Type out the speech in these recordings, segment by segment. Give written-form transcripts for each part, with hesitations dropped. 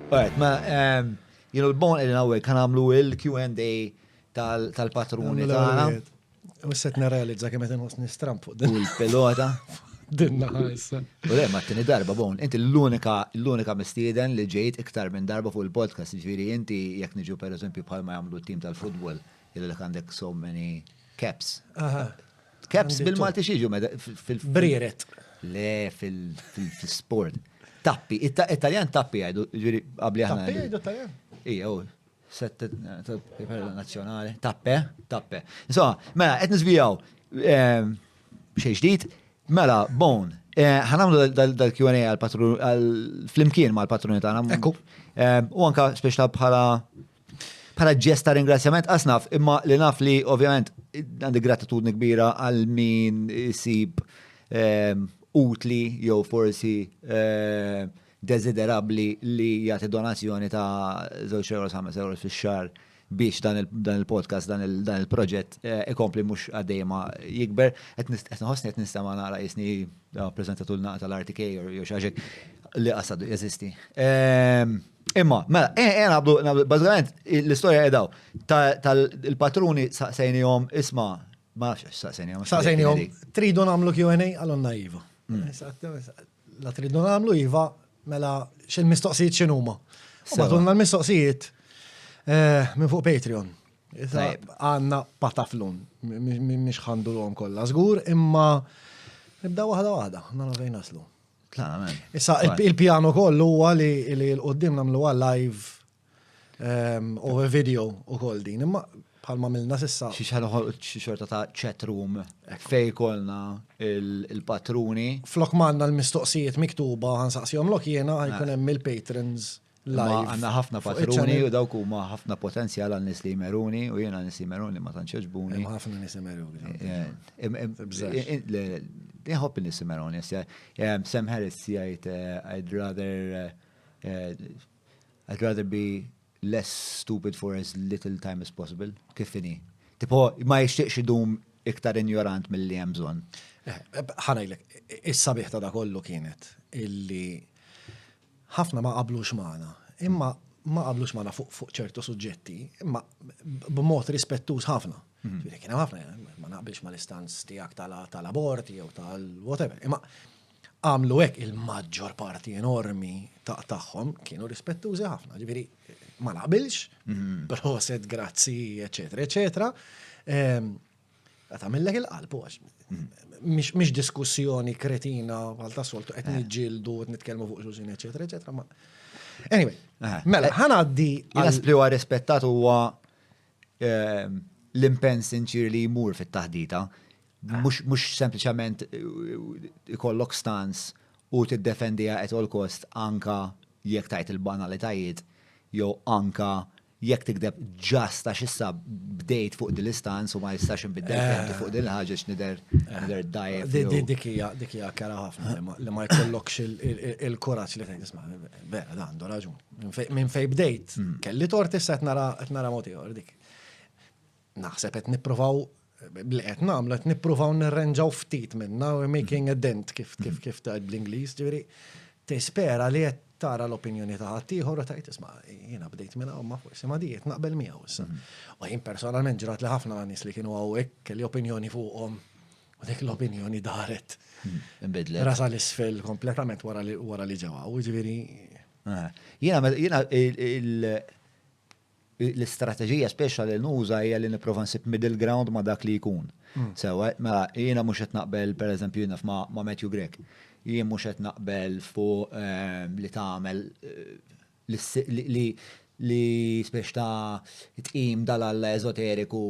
Alright, ma l-bon edin għawek kan għamlu il-Q&A tal-patruni tagħna. U set nerealizza kemm qed inħoss nistramp fuq din. U l-pilota. Dinna issa. U le, ma t-tini darba, bon, inti l-unika mistieden li ġejt iktar minn darba fuq il-podcast, ġviri inti jek niġu per eżempju bħalma jagħmlu t-tim tal-futbol, il għandek so many caps. Caps bil-Malti xieġu Briret. Le, fil-sport. Tappi, Italjan tappi għajdu, ġviri, għabli ħana. Tappi għajdu Italjan? Ija, sette, nazjonali, tappe. Insomma, mela, qed nisvijaw xej ġdid, mela, bon, ħanamlu dal-Q&A għal-flimkien ma' l-patruni tagħna. Ekku. U anka speċta bħala ġesta ringrazzjament asnaf, imma li naf li ovvjament għandi gratitudni kbira għal min isib utli jew forsi desiderabli li jagħti donazzjoni ta' €2 fix-xahar biex dan il-podcast, dan il-proġett ikompli mhux għaddejma jikber. Qed nħossni qed nistama' nara jisni preżentatur naqa tal-RTK jew xi ħaġa li qasadu jeżisti. Imma, mela, nabdu, bażikament l-istorja edaw tal-patruni saqsejnihom isma' ma nafx Saqsejnihom tridu nagħmlu Q&A għalonna Iva. La tridu nagħmlu Iva, mela x'il-mistoqsijiet x'inhuma. U badulna l-mistoqsijiet minn fuq Patreon. Għandna pataflun, mhix ħandulhom kollha żgur, imma nibda waħda, nara fejn naslu. Issa il-pjano kollu huwa li l-qoddim nagħmluha live over video ukoll din, imma bħalma milna sissa. Xi xorta ta' chat room fej kolna il-patruni. Flok manna l-mistoqsijiet miktuba ħansaqsihom lok jiena ħajkun hemm il-patrons live. Għandna ħafna patruni u dawk huma ħafna potenzjal għal nies li jmeruni u jiena nies li jmeruni ma tantx jogħġbuni. Ħafna nies jmeruni. Jħobb nies jmeruni. Sam Harris jgħid I'd rather be less stupid for as little time as possible. Kif fini? Tipo, ma jixtieqx idum iktar ignorant mill-li hemm bżonn. Ħanajlek, is-sabiħ ta' da kollu kienet illi ħafna ma qablux magħna, imma ma qablux magħna fuq ċertu suġġetti, imma b'mod rispettuż ħafna. Kien hemm ħafna ma naqbilx mal-istanz tiegħek tal-aborti jew tal-whatever, imma għamlu hekk il-maġġor parti enormi tagħhom kienu rispettużi ħafna. Ġifieri ma naqbilx, proset, grazzi, eċetera, eċetera. Għamillek il-qalb għax. Mhix diskussjoni kretina għal ta' soltu qed niġġieldu qed nitkellmu fuq xulxin, eċetera, eċetera. Anyway, mela ħanaddi Jasbli huwa rispettat huwa l-impenn sinċir li jmur fit-taħdita. Mhux sempliċement ikollok stans u tiddefendiha at all cost anka jekk tajt il-banalitajiet jew anka jekk tikdeb ġast għax issa bdejt fuq din l-istanz u ma jistax inbiddel fuq din il-ħaġa x'nider dajjef. Dik hija kara ħafna li ma jkollokx il-kuraġġ li tgħid isma' vera da għandu raġun. Minn fejn bdejt kelli tort issa qed nara mod ieħor dik. Naħseb qed nippruvaw qed nagħmlu qed nippruvaw nirrenġaw ftit minnha we're making a dent kif tgħid bl-Ingliż, ġifieri tispera li qed tara l-opinjoni ta' ħaddieħor u tgħid isma' jiena bdejt minn hawn ma forsi ma diet naqbel miegħu issa. U jien personalment ġrat li ħafna nies li kienu hawnhekk kelli opinjoni fuqhom u dik l-opinjoni daret. Inbidlet. Rasa l-isfel kompletament wara li ġewwa. U ġifieri jiena l-istrateġija speċjali li nuża hija li nipprova nsib middle ground ma' dak li jkun. Sewa, mela jiena mhux qed naqbel pereżempju jiena ma' Matthew Grech. Jien mhux qed naqbel fuq li tagħmel li speċ ta' tqim dal-alla eżoteriku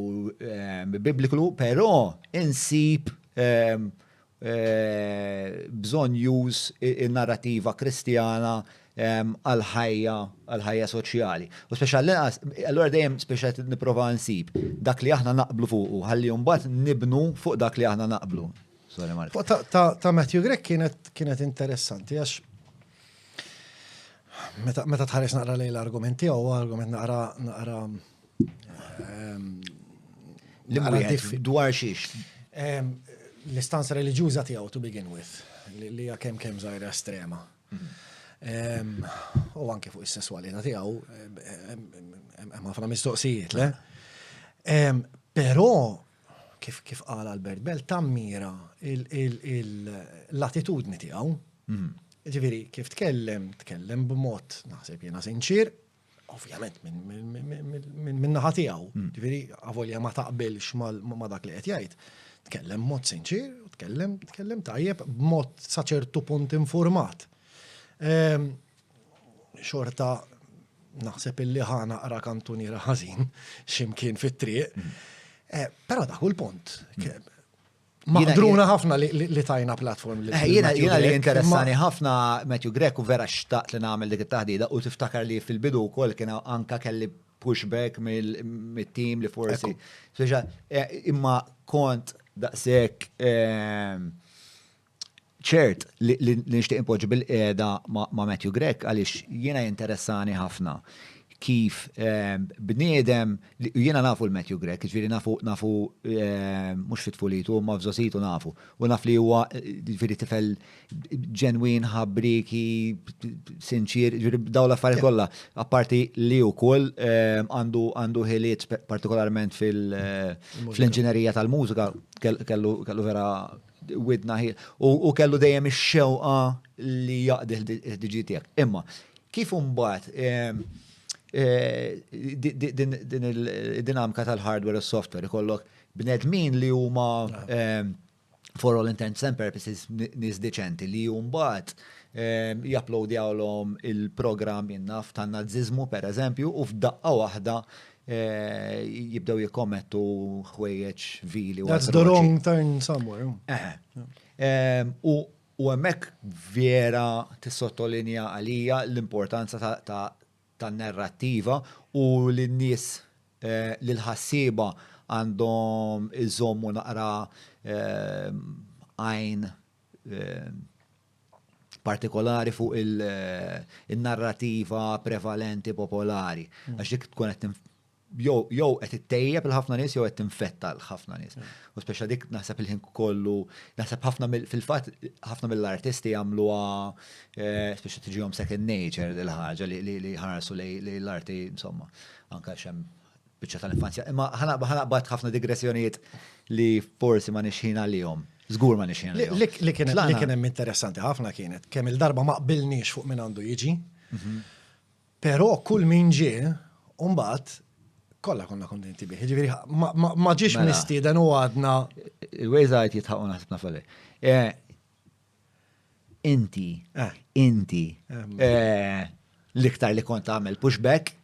bibliku, però insib bżonn już in-narrativa kristjana għal-ħajja soċjali. U speċjali allura dejjem speċjali nipprova nsib dak li aħna naqblu fuqu, ħalli mbagħad nibnu fuq dak li aħna naqblu. Ta' Matthew Grech kienet interessanti għax meta tħares naqra lejn l-argumenti u argument naqra dwar xiex. L-istanza reliġjuża tiegħu to begin with li hija kemm żgħira estrema. U anke fuq is-sesswalità tiegħu hemm ħafna mistoqsijiet, le? Però kif qal Albert Bell tammira l-attitudni tiegħu. Ġifieri kif tkellem b'mod naħseb jiena sinċir, ovvjament minn naħa tiegħu. Ġifieri avolja ma taqbilx ma dak li qed jgħid. Tkellem mod sinċir u tkellem tajjeb b'mod sa ċertu punt informat. Xorta naħseb illi ħana qra kantuniera ħażin x'imkien fit-triq. Però dak hu l-punt. Maqdruna ħafna li tajna platform li. Jiena li interessani ħafna Matthew Grech u vera xtaqt li nagħmel dik it-taħdida u tiftakar li fil-bidu wkoll kien anka kelli pushback mit-team li forsi. Imma kont daqshekk ċert li nixtieq inpoġġi bil-qiegħda ma' Matthew Grech għaliex jiena jinteressani ħafna kif bniedem jiena nafu l-Matthew Grech, ġifieri nafu mhux fit-tfulitu ma f'żositu nafu. U naf li huwa ġifieri tifel ġenwin ħabbriki sinċir, ġifieri daw l-affarijiet kollha. Apparti li wkoll għandu ħiliet partikolarment fl-inġinerija tal-mużika kellu vera widna u kellu dejjem ix-xewqa li jaqdi ħdiġi tiegħek. Imma kif imbagħad din id-dinamika tal-hardware u software ikollok bnedmin li huma for all intents and purposes nies deċenti li mbagħad japplowdjawlhom il-programm jinnaf ta' nazzizmu pereżempju u f'daqqa waħda jibdew jikkommettu ħwejjeġ vili. That's the wrong turn somewhere. U hemmhekk vera tissottolinja għalija l-importanza ta' narrattiva u l-nies li l-ħassiba għandhom iżommu naqra għajn partikolari fuq il-narrativa prevalenti popolari. Għax dik tkun qed jew qed ittejjeb il-ħafna nies jew qed tinfetta l-ħafna nies. U speċa dik naħseb il-ħin kollu, naħseb ħafna fil-fatt ħafna mill-artisti jagħmluha speċa tiġihom second nature il-ħaġa li ħarsu lej l-arti insomma anke xem biċċa tal-infanzja. Imma ħanaqbad ħafna digressjonijiet li forsi ma nixħin għalihom. Żgur ma nixħin għalihom. Li kien hemm interessanti ħafna kienet kemm il-darba ma qbilniex fuq min għandu jiġi. Però kull min ġie u mbagħad kolla konna kontenti bih. Ġifieri ma ġiex mistieden u għadna. Il-wejżajt jitħaqu naħseb nafali. Inti l-iktar li kont għamel pushback.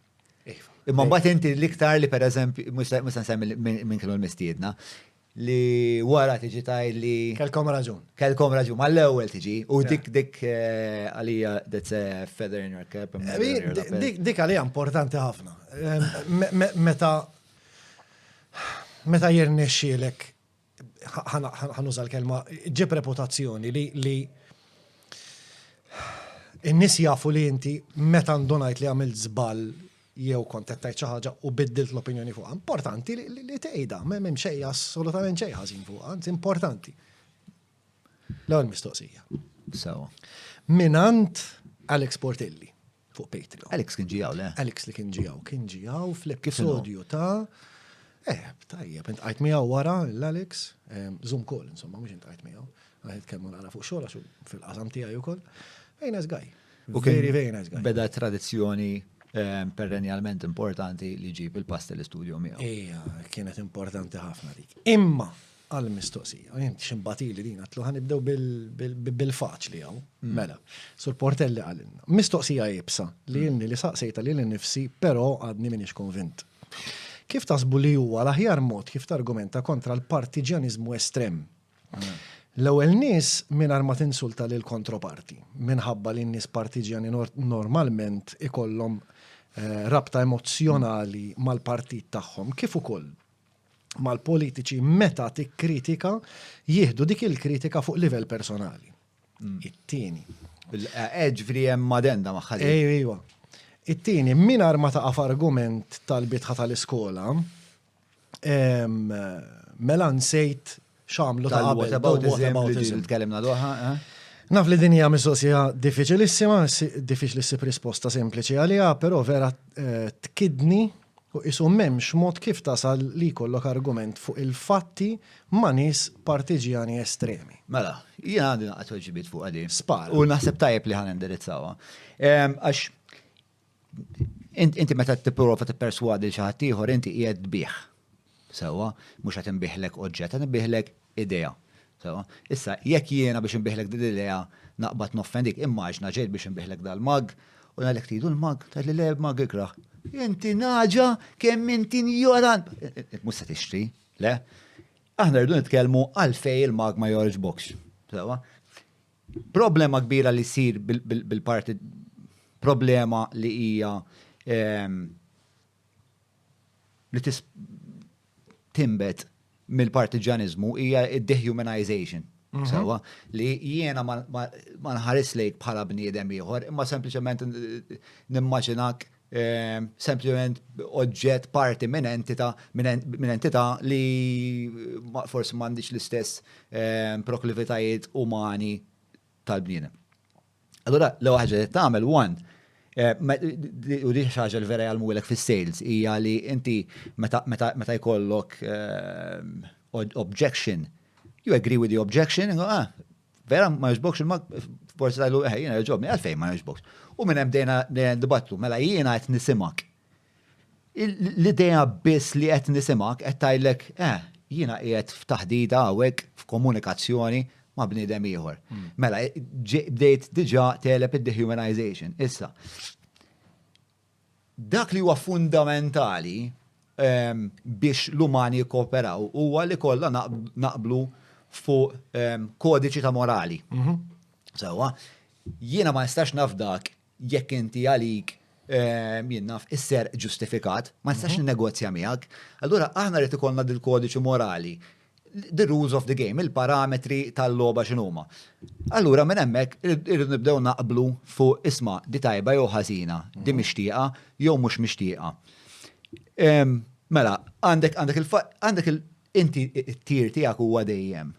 Imma mbagħad inti l-iktar li pereżempju mhux nsemmi minn kienu l-mistiedna li wara tiġi tajt li Kellkom raġun. Ma l-ewwel tiġi u dik għalija that's a feather in your cap. Dik għalija importanti ħafna. Meta jirnexxielek ħanuża l-kelma ġib reputazzjoni li n-nies jafu li inti meta ndunajt li għamilt żball jew kontettajt xi ħaġa u biddilt l-opinjoni fuqha. Importanti li tgħidha, m'hemm xejn assolutament xejn ħażin fuqha, anzi importanti. L-ewwel mistoqsija. Sewa. Minant Alex Portelli fuq Patreon. Alex kien ġiegħu le? Alex li kien ġiegħu fl-episodju ta' tajjeb, intqajt miegħu wara l-Alex, Zoom call, insomma, mhux intqajt miegħu. Għajd kemm nara fuq xogħol għax fil-qasam tiegħi wkoll. Very nice guy. Very nice guy. Beda tradizzjoni perennialment importanti li ġib il-pasta l-istudio miegħu. Kienet importanti ħafna dik. Imma għal-mistoqsija, jent ximbatili din, għatlu ħanibdew bil-faċli għaw. Mela, sur Portelli għallinna. Mistoqsija jibsa li jenni li saqsejta li l-nifsi, pero għadni minix konvint. Kif tasbu li huwa l-aħjar mod kif targumenta kontra l-partiġjanizmu estrem? L-ewwel nies mingħajr ma tinsulta lil kontroparti, minħabba li n-nies partiġjani normalment ikollhom rabta emozjonali mal-partit tagħhom, kif ukoll mal-politiċi meta tikkritika jieħdu dik il-kritika fuq livell personali. It-tieni. Ġifieri hemm madenda magħha. Ejwa. It-tieni mingħajr ma taqaf argument tal-bitħa tal-iskola, mela nsejt xamlu ta' qabel. Li tkellimna doħa. Naf li dinja mistoqsija diffiċilissima, diffiċli ssib risposta sempliċi għaliha, però vera tkidni u isu m'hemmx mod kif tasal li jkollok argument fuq il-fatti ma' nies partiġjani estremi. Mela, jien għandi naqgħod tweġibiet fuq għadi. Spara. U naħseb tajjeb li ħan indirizzawa. Għax inti meta tipprova tipperswadi xi ħadd ieħor inti qiegħed tbih. Sewwa, mhux qed inbiħlek oġġett, qed inbiħlek idea. Sewwa, issa jekk jiena biex inbiħlek din idea naqbad noffendik, immaġna ġejt biex inbiħlek dal-mag u nagħlek tridu l-mag, tgħidli le mag ikraħ. Inti naġa kemm inti ignorant. Mhux se tixtri, le? Aħna rridu nitkellmu għalfej il-mag ma jorġbokx. Sewwa. Problema kbira li jsir bil-parti problema li hija li timbet mill-partiġanizmu hija id-dehumanization. Sewa, li jiena ma nħares lejk bħala bniedem ieħor, imma sempliċement nimmaġinak sempliċement oġġett parti minn entità li forsi m'għandix l-istess proklivitajiet umani tal-bniedem. Allura, l-ewwel ħaġa li tagħmel u di ħaġa l-vera jgħalmulek fis-sales hija li inti meta jkollok objection, you agree with the objection, vera ma jġbokx il-mag, forsi tajlu jiena jġobni, għalfejn ma jġbokx. U minn hemm dejna dibattu, mela jiena qed nisimak. L-idea biss li qed nisimak qed tajlek, jiena qiegħed f'taħdida hawnhekk f'komunikazzjoni ma' bniedem ieħor. Mela, bdejt diġà telep id-dehumanization. Issa, dak li huwa fundamentali biex l-umani jikkooperaw huwa li kollha naqblu fuq kodiċi ta' morali. Sewwa, jiena ma nistax nafdak jekk inti għalik jien naf isser ġustifikat, ma nistax ninnegozja miegħek. Allura aħna rrid ikollna dil-kodiċi morali. The rules of the game, il-parametri tal-logħba x'inhuma. Allura minn hemmhekk irridu nibdew naqblu fuq isma' di tajba jew ħażina, di mixtieqa jew mhux mixtieqa. Mela, għandek inti t-tir tiegħek huwa dejjem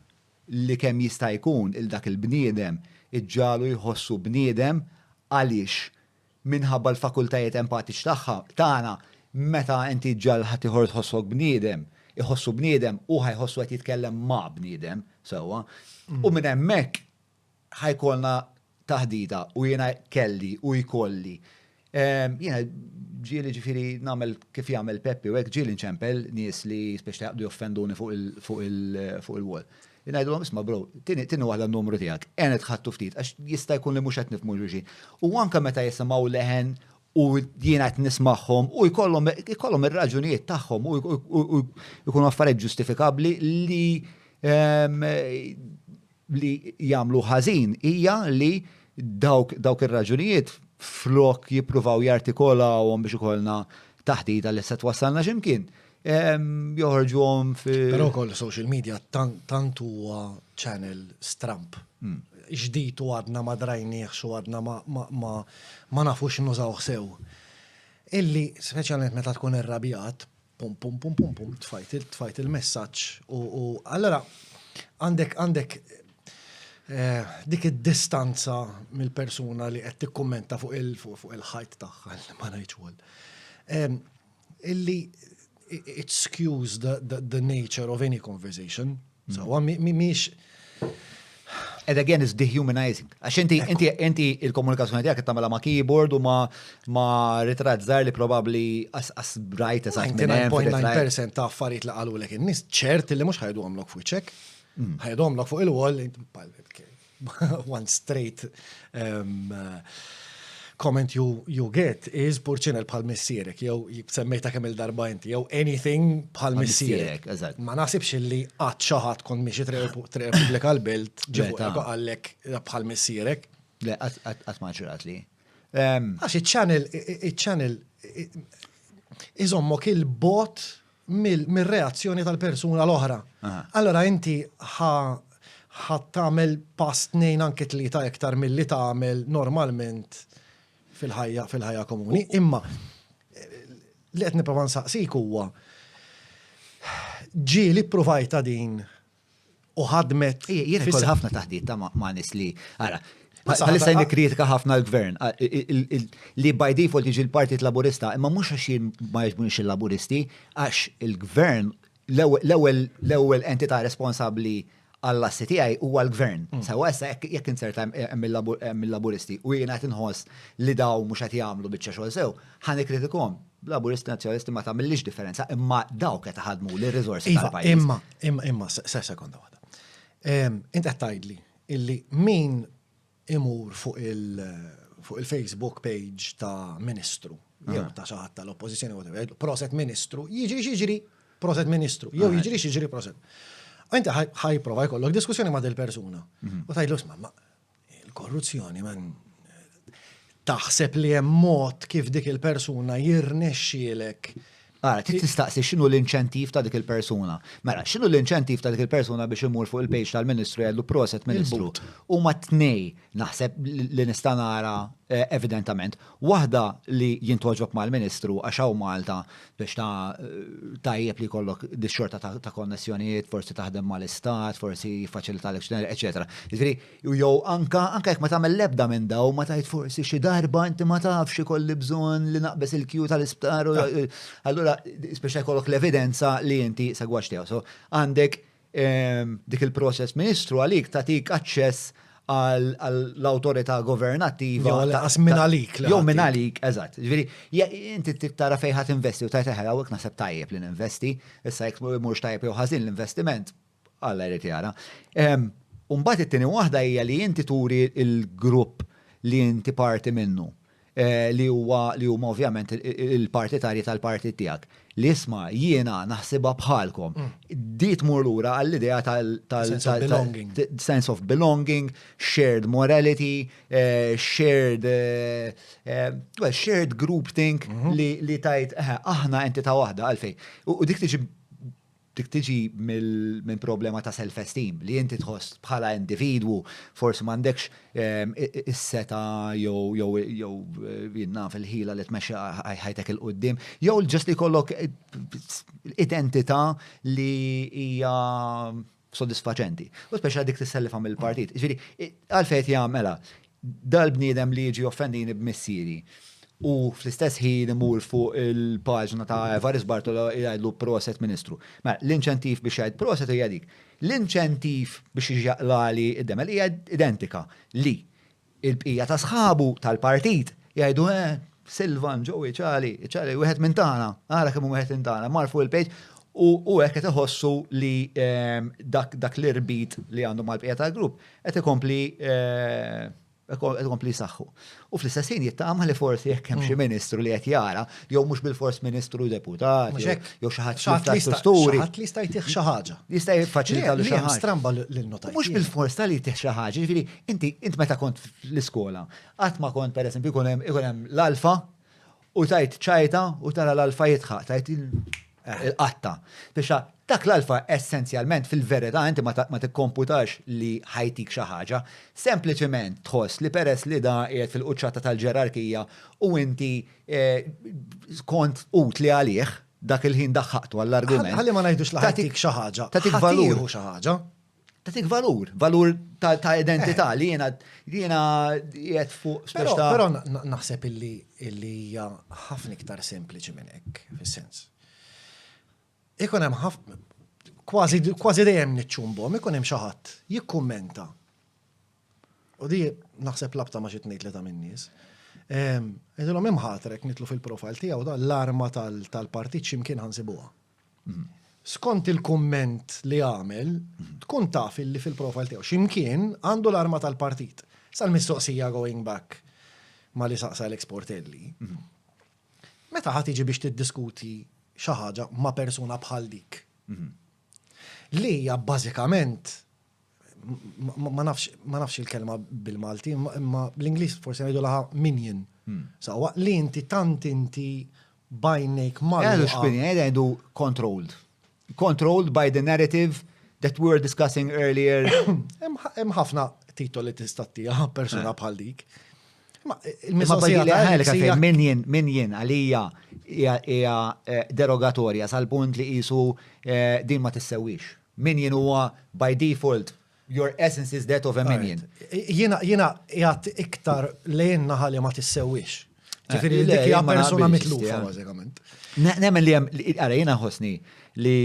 li kemm jista' jkun il dak il-bniedem iġġalu jħossu bniedem għaliex minħabba l-fakultajiet empatiċi tagħna meta inti ġġal ħadd ieħor tħossok bniedem, iħossu bniedem u ħajħossu qed jitkellem ma' bniedem, sewwa. U minn hemmhekk ħajkolna taħdita u jiena kelli u jkolli. Jiena ġieli ġifieri nagħmel kif jagħmel Peppi u hekk ġieli nċempel nies li speċi jaqbdu joffenduni fuq il-wall. Ngħidulhom isma' bro, tieni waħda n-numru tiegħek, għenet ħadtu ftit għax jista' jkun li mhux qed nifhmu ġuġi. U anke meta jisimgħu leħen u jiena qed nismagħhom u jkollhom ir-raġunijiet tagħhom u jkunu affarijiet ġustifikabbli li jagħmlu ħażin hija li dawk ir-raġunijiet flok jippruvaw jartikolawhom biex ikollna taħdita li se twassalna x'imkien. Joħorġuhom Però wkoll social media tant huwa channel stramp. Ġdijtu għadna ma drajniex u għadna ma nafux nużaw sew. Illi, speċjalment meta tkun irrabjat, pum, tfajt il-messaġġ u allora għandek dik id-distanza mill-persuna li qed tikkummenta fuq il-ħajt tagħha ma ngħidx illi it skews the nature of any conversation. So mhix And again, it's dehumanizing. Għax inti il-komunikazzjoni tiegħek qed tagħmilha ma' keyboard u ma' ritratt żgħar li probabbli as bright as 99.9% ta' affarijiet li qalulek in-nies ċert li mhux ħajduhomlok fuq wiċċek. Ħajduhomlok fuq il-wall one straight comment you get is purċinel bħal missierek, jew semmejta kemm il-darba inti, jew anything bħal missierek. Ma nasibx li qatt xi ħadd kont miexi Repubblika l-Belt ġebu għalek bħal missierek. Le, qatt ma ġrat li. Għax iċ-channel iżommok il-bot mill-reazzjoni tal-persuna l-oħra. Allora inti ħadd tagħmel pass tnejn anke tlieta iktar milli tagħmel normalment fil-ħajja komuni. Imma li qed nipprova nsaqsik huwa ġieli pprovajta din u ħadmet. Jiena kol ħafna taħdit ta' ma' nis li, ara, Basta għalissa ħafna- kritika ħafna l-gvern, li by default jiġi l-Partit Laburista, imma mhux għax jien ma jġbunix il-Laburisti, għax il-gvern l-ewwel entità responsabbli għall-assi tiegħi huwa l-gvern. Sewa issa jekk inserta hemm il-Laburisti u jiena qed inħoss li daw mhux qed jagħmlu biċċa xogħol sew, ħan ikkritikhom. Laburisti nazzjonalisti ma tagħmilx differenza, imma dawk qed ħadmu lir-riżorsi Iva, tal-pajjiż. imma, sekonda waħda. Inti qed tgħidli illi min imur fuq il-Facebook page ta' ministru, jew ta' xi ħadd tal-oppożizzjoni whatever, proset ministru, jiġri proset ministru, jew jiġri proset. Inti ħajprova jkollok diskussjoni ma' del-persuna. U tgħidlu ma' il-korruzzjoni man taħseb li hemm mod kif dik il-persuna jirnexxielek. Għara, tistaqsi x'inhu l-inċentiv ta' dik il-persuna. Mela, x'inhu l-inċentiv ta' dik il-persuna biex imur fuq il-page tal-Ministru jgħidu proset Ministru. U ma tnej naħseb li nista' nara evidentament. Waħda li jintoġob mal-Ministru għax hawn Malta biex tajjeb li jkollok dis-xorta ta' konnessjonijiet, forsi taħdem mal-Istat, forsi jiffaċilita l-ekxjoneri, eċetera. Jiġifieri, jew anka jekk ma tagħmel l-ebda minn daw ma tgħid forsi xi darba inti ma tafx ikolli bżonn li naqbes il-kju tal-isptar. Allura, speċa jkollok l-evidenza li inti segwax tiegħu. So għandek dik il-proċess Ministru għalik tagħtik aċċess għall-autorità governattiva. Jew minn għalik. Jew minn għalik, eżatt. Ġifieri, inti tara fejn ħadd investi u tajt eħela hawnhekk naħseb tajjeb li ninvesti, issa jekk mhux tajjeb jew ħażin l-investiment, Alla jrid jara. Mbagħad it-tieni waħda hija li inti turi l-grupp li inti parti minnu. Li huma ovvjament il-partitarji tal-partit tiegħek. Li isma' jiena naħsibha bħalkom. Di tmur lura għall-idea sense of belonging, shared morality, shared groupthink li tajt aħna entità waħda għalfej. U dik tiġi minn problema ta' self-esteem li inti tħoss bħala individwu forsi m'għandekx is-seta jew jinna fil-ħila li tmexxi ħajtek il-qudiem jew ġust li jkollok identità li hija sodisfaċenti. U speċjali dik tissellifa mill-partit. Ġifieri għalfejn jagħmela dal-bniedem li jiġi offendini b'missieri. U fl-istess ħin imur fuq il-paġna ta' Evaris Bartolo jgħidlu proset Ministru. Ma l-inċentiv biex jgħid proset hija dik. L-inċentiv biex jġaqlali id-demel hija identika li il-bqija ta' sħabu tal-partit jgħidu Silvan, Joey, ċali, wieħed minn tagħna, ara kemm wieħed minn tagħna, mar fuq il-page u hekk qed iħossu li dak l-irbit li għandu mal-bqija tal-grupp qed ikompli saħħu. U fl-istess ħin jittama li forsi jekk hemm xi ministru li qed jara, jew mhux bil-fors ministru deputat, jew xi ħadd xi ħadd li jista' jtieħ xi ħaġa. Jista' jiffaċilita xi ħaġa. Stramba lil-notajt. Mhux bil-fors tal jtieħ xi ħaġa, ġifieri inti meta kont fl-iskola, qatt ma kont pereżempju ikun hemm l-alfa u tajt ċajta u tara l-alfa jitħaq, tajt il-qatta. Biex dak l-alfa essenzjalment fil-verità inti ma tikkomputax li ħajtik xi ħaġa, sempliċement tħoss li peress li da qiegħed fil-quċċata tal-ġerarkija u inti kont utli għalih dak il-ħin daħħaqtu għall-argument. Ħalli ma ngħidux li ħajtik xi ħaġa. Tatik valur xi ħaġa. Tatik valur ta' identità li jiena qiegħed fuq Però naħseb illi hija ħafna iktar sempliċi minn hekk fis-sens. Ikun hemm kważi dejjem niċċumbhom, ikun hemm xi ħadd jikkummenta. U di naħseb labta ma xi tnejn tlieta min-nies. Qegħdilhom imħatrek nitlu fil-profile tiegħu l-arma tal-partit x'imkien ħansibuha. Skont il-kumment li għamel, tkun taf illi fil-profile tiegħu x'imkien għandu l-arma tal-partit. Sal-mistoqsija going back ma li saqsa l-eksportelli. Meta ħadd tiġi biex tiddiskuti xi ħaġa ma' persuna bħal dik. Li hija bażikament ma nafx il-kelma bil-Malti, imma l-Ingliż forsi ngħidu laha minion. Sawa li inti bajnejk mal-. Għedu controlled by the narrative that we were discussing earlier. Hemm ħafna titoli tista' tagħha persuna bħal dik. Min jien għalija hija derogatorja sal-punt li qisu din ma tissewwix. Minion huwa by default your essence is that of a minion. Jiena jgħat iktar lejn naħa li ma tissewwix. Ġifieri Le, dik hija ma persuna naqbilx, mitlufa ja. bażikament. Nemmen li hemm ara jiena ħossni li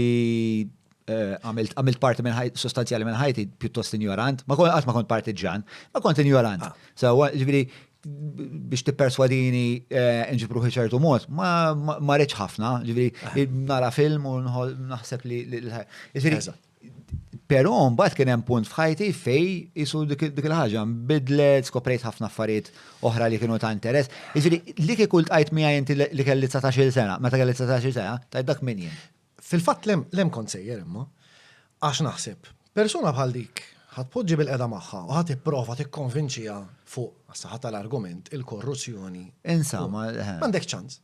għamilt parti minn ħajti sostanzjali minn ħajti pjuttost ignorant, ma kont partiġan, ma kont ignorant. So ġifieri biex tipperswadini nġibru ċertu mod, ma reċ ħafna, ġifieri nara film u naħseb li però mbagħad kien hemm punt f'ħajti fej isu dik il-ħaġa nbidlet, skoprejt ħafna affarijiet oħra li kienu ta' interess. Jiġifieri li kieku ltqajt miegħi inti li kelli 19-il sena, meta kelli 19-il sena, tajt dak min jien. Fil-fatt lem kont sejjer imma, għax naħseb, persuna bħal dik ħatpoġġi bil-qeda magħha u ħadd ipprova tikkonvinċiha fuq ħadd tal-argument il-korruzzjoni. Insomma, m'għandek ċans.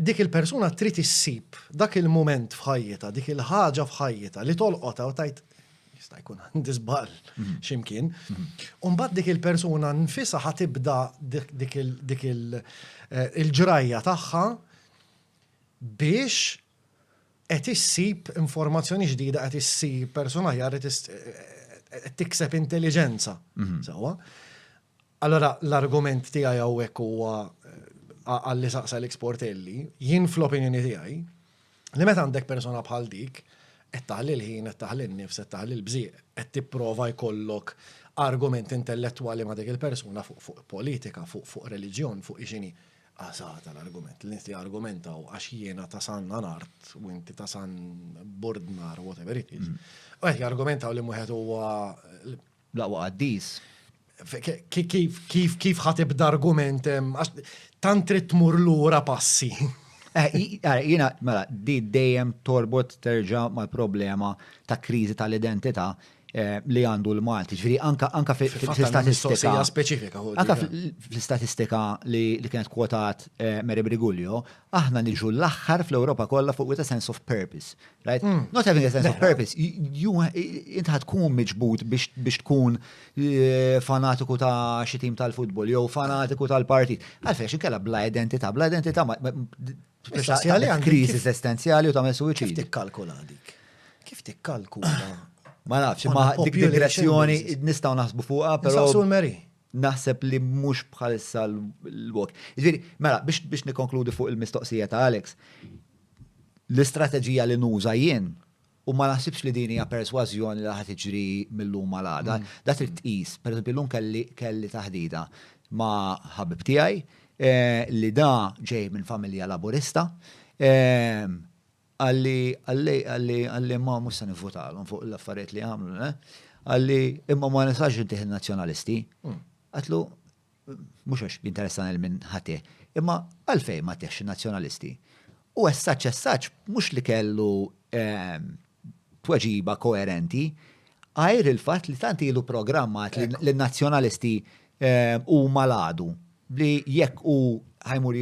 Dik il-persuna trid issib dak il-moment f'ħajjita, dik il-ħaġa f'ħajjita li tolqotha u tajt jista' jkun għandi żball x'imkien. U mbagħad dik il-persuna nfisha ħatibda dik il-ġrajja tagħha biex qed issib informazzjoni ġdida, qed issib persuna ħjar qed tikseb intelligenza. Sewwa. Allora l-argument tiegħi hawnhekk huwa għalli saqsa l-eksportelli, jien fl-opinjoni tiegħi, li meta għandek persona bħal dik, qed taħli l-ħin, qed taħli n-nifs, qed taħli l-bżieq, qed tipprova jkollok argument intellettwali ma' dik il-persuna fuq politika, fuq reliġjon, fuq ixini. Għasata l-argument, l-inti argumentaw għax jiena ta' san nart, u inti ta' san bordnar, whatever it is. U għet argumentaw li muħet huwa laqwa għaddis. Kif ħatibda argument, tant trid tmur lura passi. Jiena, mela, di dejjem torbot terġa' mal-problema ta' kriżi tal-identità li għandu l-Malti. Ġifieri anka fil-statistika speċifika. Anka fil-statistika li kienet kwotat Mary Briguglio, aħna niġu l-aħħar fl-Ewropa kollha fuq with a sense of purpose. Right? Not having a sense of purpose. Inti tkun miġbud biex tkun fanatiku ta' xi tim tal-futbol jew fanatiku tal-partit. Għalfejn inkella bla identità kriżi esistenzjali u tagħmel suwiċidi. Kif tikkalkula dik? Kif tikkalkula? Ma nafx, ma dik digressjoni nistgħu naħsbu fuqha, però naħseb li mhux bħalissa l-wok. Jiġifieri, mela biex nikkonkludi fuq il-mistoqsija ta' Alex, l-istrateġija li nuża jien u ma naħsibx li din hija persważjoni li ħad tiġri mill-lum għal-għada, da trid tqis. Pereżempju llum kelli taħdida ma' ħabib tiegħi li da ġej minn familja laburista. Għalli ma musta nivvotalhom fuq l-affarijiet li għamlu, għalli imma ma nisax intih nazjonalisti. Għatlu, mux għax jinteressani minn ħati, imma għalfej ma tiex nazjonalisti. U essaċ, mux li kellu tweġiba koerenti, għajr il-fat li tanti ilu programmat li nazjonalisti u maladu, li jekk u ħajmur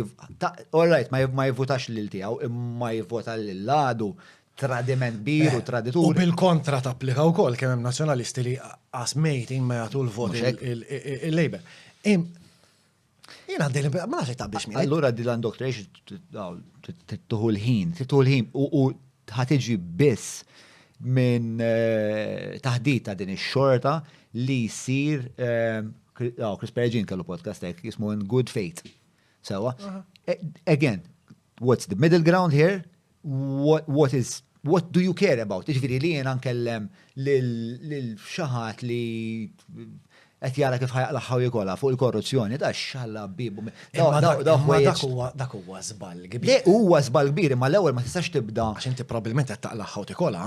all-right, ma jivvotax l-tijaw, imma jivvota l-ladu, tradiment biru, traditur. U bil-kontra tapplika u kol, kemem nazjonalisti li għasmejt imma jgħatu l-vot il-Labor. Jena għaddi ma naħseb tabbix minn. Allura di l-indoctrination tittuħu l-ħin, u ħatiġi biss minn taħdita din ix-xorta li jsir Chris Perigin kellu podcast jismu In Good Faith. So, again, what's the middle ground here? What do you care about? Iġviri li jena nkellem lil-xaħat li qed jara kif ħajqlaħħaw jikolla fuq il-korruzzjoni, da xalla bibu. Dak huwa żball kbir. Huwa żball kbir, imma l-ewwel ma tistax tibda. Għax inti probabbilment qed taqlaħħaw tikolla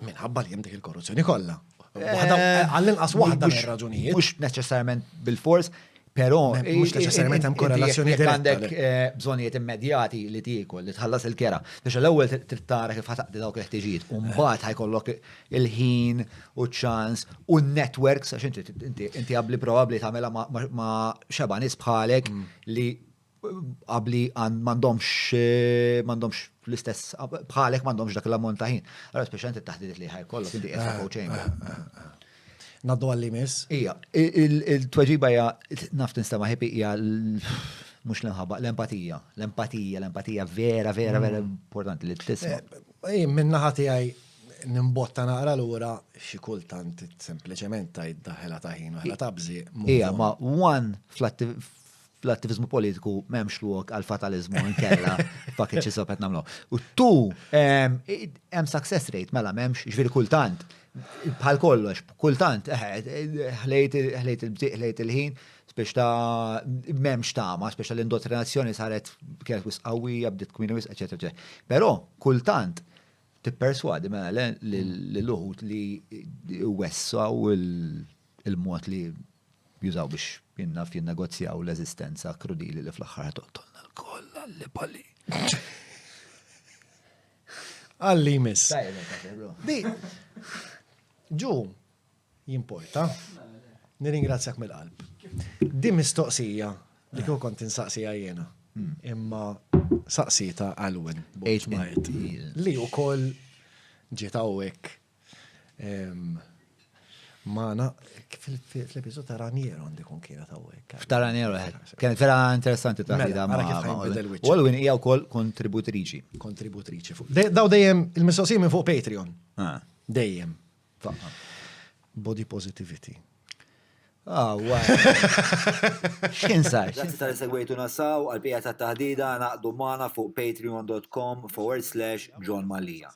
minħabba li hemm dik il-korruzzjoni kollha. Għall-inqas waħda mir-raġunijiet. Mhux neċessarjament bil-fors, però mhux neċessarjament hemm korrelazzjoni diretta. Għandek bżonnijiet immedjati li tiekol, li tħallas il-kera. Biex l-ewwel trid tara kif ħataqdi dawk il-ħtiġijiet. U mbagħad ħajkollok il-ħin u ċ-ċans u n-networks għax inti qabli probabbli tagħmilha ma' xeba nies bħalek li qabli m'għandhomx l-istess bħalek m'għandhomx dak l-ammont ta' ħin. Allura speċjalment it-taħdidiet li ħajkollok inti qed coaching. Naddu għalli miss? Ija, il-tweġiba hija naf tinstema' ħipi hija mhux l-inħabba, l-empatija. L-empatija vera importanti li tisma'. Min naħa tiegħi nimbotta naqra l-ura xi kultant sempliċement tajt ħela ta' ħin u ħela ta' bżieq. Ija, ma one fl-attivizmu politiku memx luok għal-fatalizmu nkella fakit xi sopet namlu. U tu, hemm success rate mela memx, ġviri kultant, bħal kollox, kultant, ħlejt il-bżieq, ħlejt il-ħin, spiex ta' memx tama, spiex ta' l-indottrinazzjoni saret kienet wis qawwija, bdiet kmini wis, eccetera. Però kultant tipperswadi mela l-luħut li wessaw il-mod li jużaw biex jinnegozjaw l-eżistenza krudili li fl-axħar toqtolna l-koll għalli pali. Għalli miss. Di, ġu, jimporta. Nirringrazzjak mill-qalb. Di mistoqsija li kieku kont insaqsija jiena. Imma saqsita Alwin Boċmajt. Li u koll ġiet hawnhekk Mana, fil-episod ta' Raniero għandikun kienet hawnhekk. F'ta' Raniero, kienet vera interessanti taħdida ma' u Alwin hija wkoll kontributriċi. Kontributriċi. Daw dejjem il-mistoqsija minn fuq Patreon. Dejjem. Body positivity. Wow. X'kien sar? Grazzi tal-segwejtu nasaw, għal-bija ta' taħdida naqdu mana fuq patreon.com/John Malija.